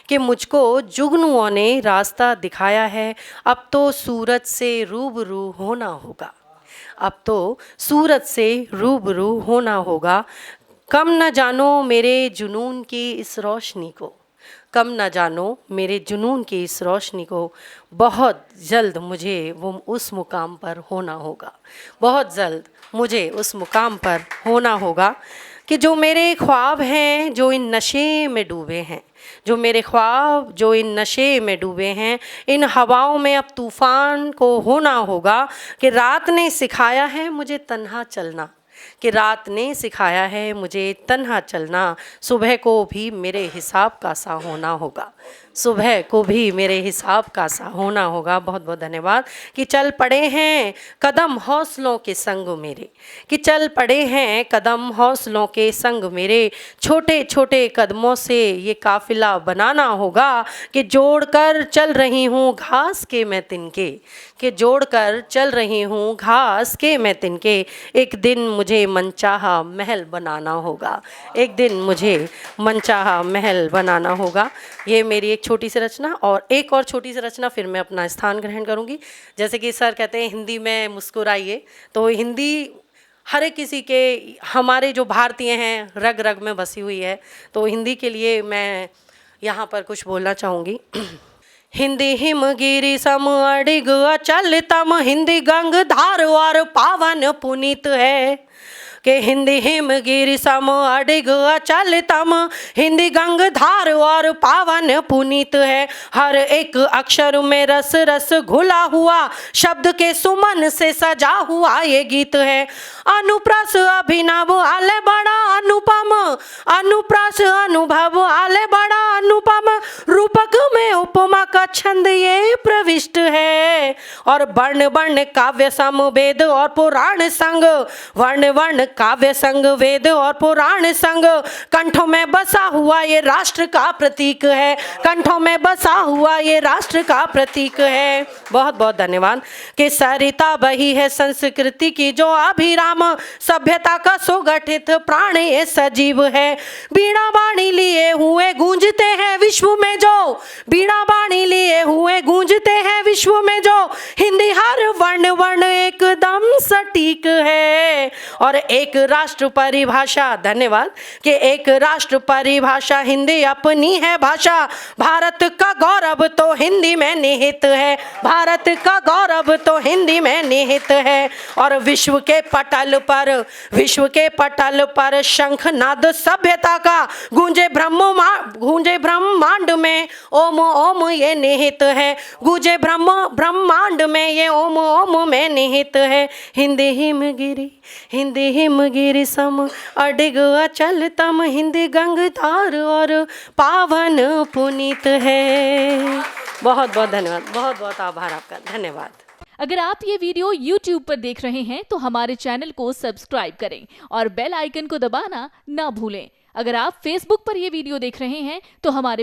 कि मुझको जुगनुओं ने रास्ता दिखाया है, अब तो सूरज से रूबरू होना होगा, अब तो सूरज से रूबरू होना होगा। कम न जानो मेरे जुनून की इस रोशनी को, कम न जानो मेरे जुनून की इस रोशनी को, बहुत जल्द मुझे वो उस मुकाम पर होना होगा, बहुत जल्द मुझे उस मुकाम पर होना होगा कि जो मेरे ख्वाब हैं जो इन नशे में डूबे हैं, जो मेरे ख्वाब जो इन नशे में डूबे हैं, इन हवाओं में अब तूफ़ान को होना होगा कि रात ने सिखाया है मुझे तन्हा चलना, कि रात ने सिखाया है मुझे तन्हा चलना, सुबह को भी मेरे हिसाब का सा होना होगा, सुबह को भी मेरे हिसाब का सा होना होगा। बहुत बहुत धन्यवाद। कि चल पड़े हैं कदम हौसलों के संग मेरे, कि चल पड़े हैं कदम हौसलों के संग मेरे, छोटे छोटे कदमों से ये काफिला बनाना होगा, कि जोड़कर चल रही हूँ घास के मैं तिनके, कि जोड़कर चल रही हूँ घास के मैं तिनके, एक दिन मुझे मनचाहा महल बनाना होगा, एक दिन मुझे मनचाहा महल बनाना होगा। ये मेरी एक छोटी सी रचना, और एक और छोटी सी रचना फिर मैं अपना स्थान ग्रहण करूँगी। जैसे कि सर कहते हैं हिंदी में मुस्कुराइए, तो हिंदी हर एक किसी के, हमारे जो भारतीय हैं रग रग में बसी हुई है, तो हिंदी के लिए मैं यहाँ पर कुछ बोलना चाहूँगी। हिंदी हिमगिरी सम अडिग अचल तम, हिंदी गंग धार और पावन पुनीत है, कि हिंदी हिमगिरी सम अडिग अचल तम, हिंदी गंग धार और पावन पुनीत है, हर एक अक्षर में रस रस घुला हुआ, शब्द के सुमन से सजा हुआ ये गीत है। अनुप्रास अभिनव आले बड़ा अनुपम, अनुप्रास अनुभव आले बड़ा अनुपम, रूपक में उपमा का छंद ये प्रविष्ट है, और वर्ण वर्ण काव्य सम वेद और पुराण संग, वर्ण वर्ण काव्य संग वेद और पुराण संग, कंठों में बसा हुआ ये राष्ट्र का प्रतीक है, कंठों में बसा हुआ ये राष्ट्र का प्रतीक है। बहुत बहुत धन्यवाद। कि सरिता बही है संस्कृति की जो अभिराम, सभ्यता का सुगठित प्राण ये सजीव है, बीणा बाणी लिए हुए गूंजते हैं विश्व में जो, बीणा बाणी लिए हुए गूंजते हैं विश्व में जो, हिंदी हर वर्ण वर्ण एकदम सटीक है, और एक राष्ट्र परिभाषा, धन्यवाद, कि एक राष्ट्र परिभाषा हिंदी अपनी है भाषा, भारत का गौरव तो हिंदी में निहित है, भारत का गौरव तो हिंदी में निहित है, और विश्व के पटल पर, विश्व के पटल पर शंखनाद सभ्यता का गूंजे ब्रह्मांड में ओम ओम ये निहित है, गूंजे ब्रह्मांड में ये ओम ओम में निहित है। हिंदी हिमगिरी सम अडिग अचल तम, हिंदी गंगधार और पावन पुनीत है। बहुत बहुत धन्यवाद, बहुत बहुत आभार आपका, धन्यवाद। अगर आप ये वीडियो YouTube पर देख रहे हैं तो हमारे चैनल को सब्सक्राइब करें और बेल आइकन को दबाना ना भूलें। अगर आप Facebook पर ये वीडियो देख रहे हैं तो हमारे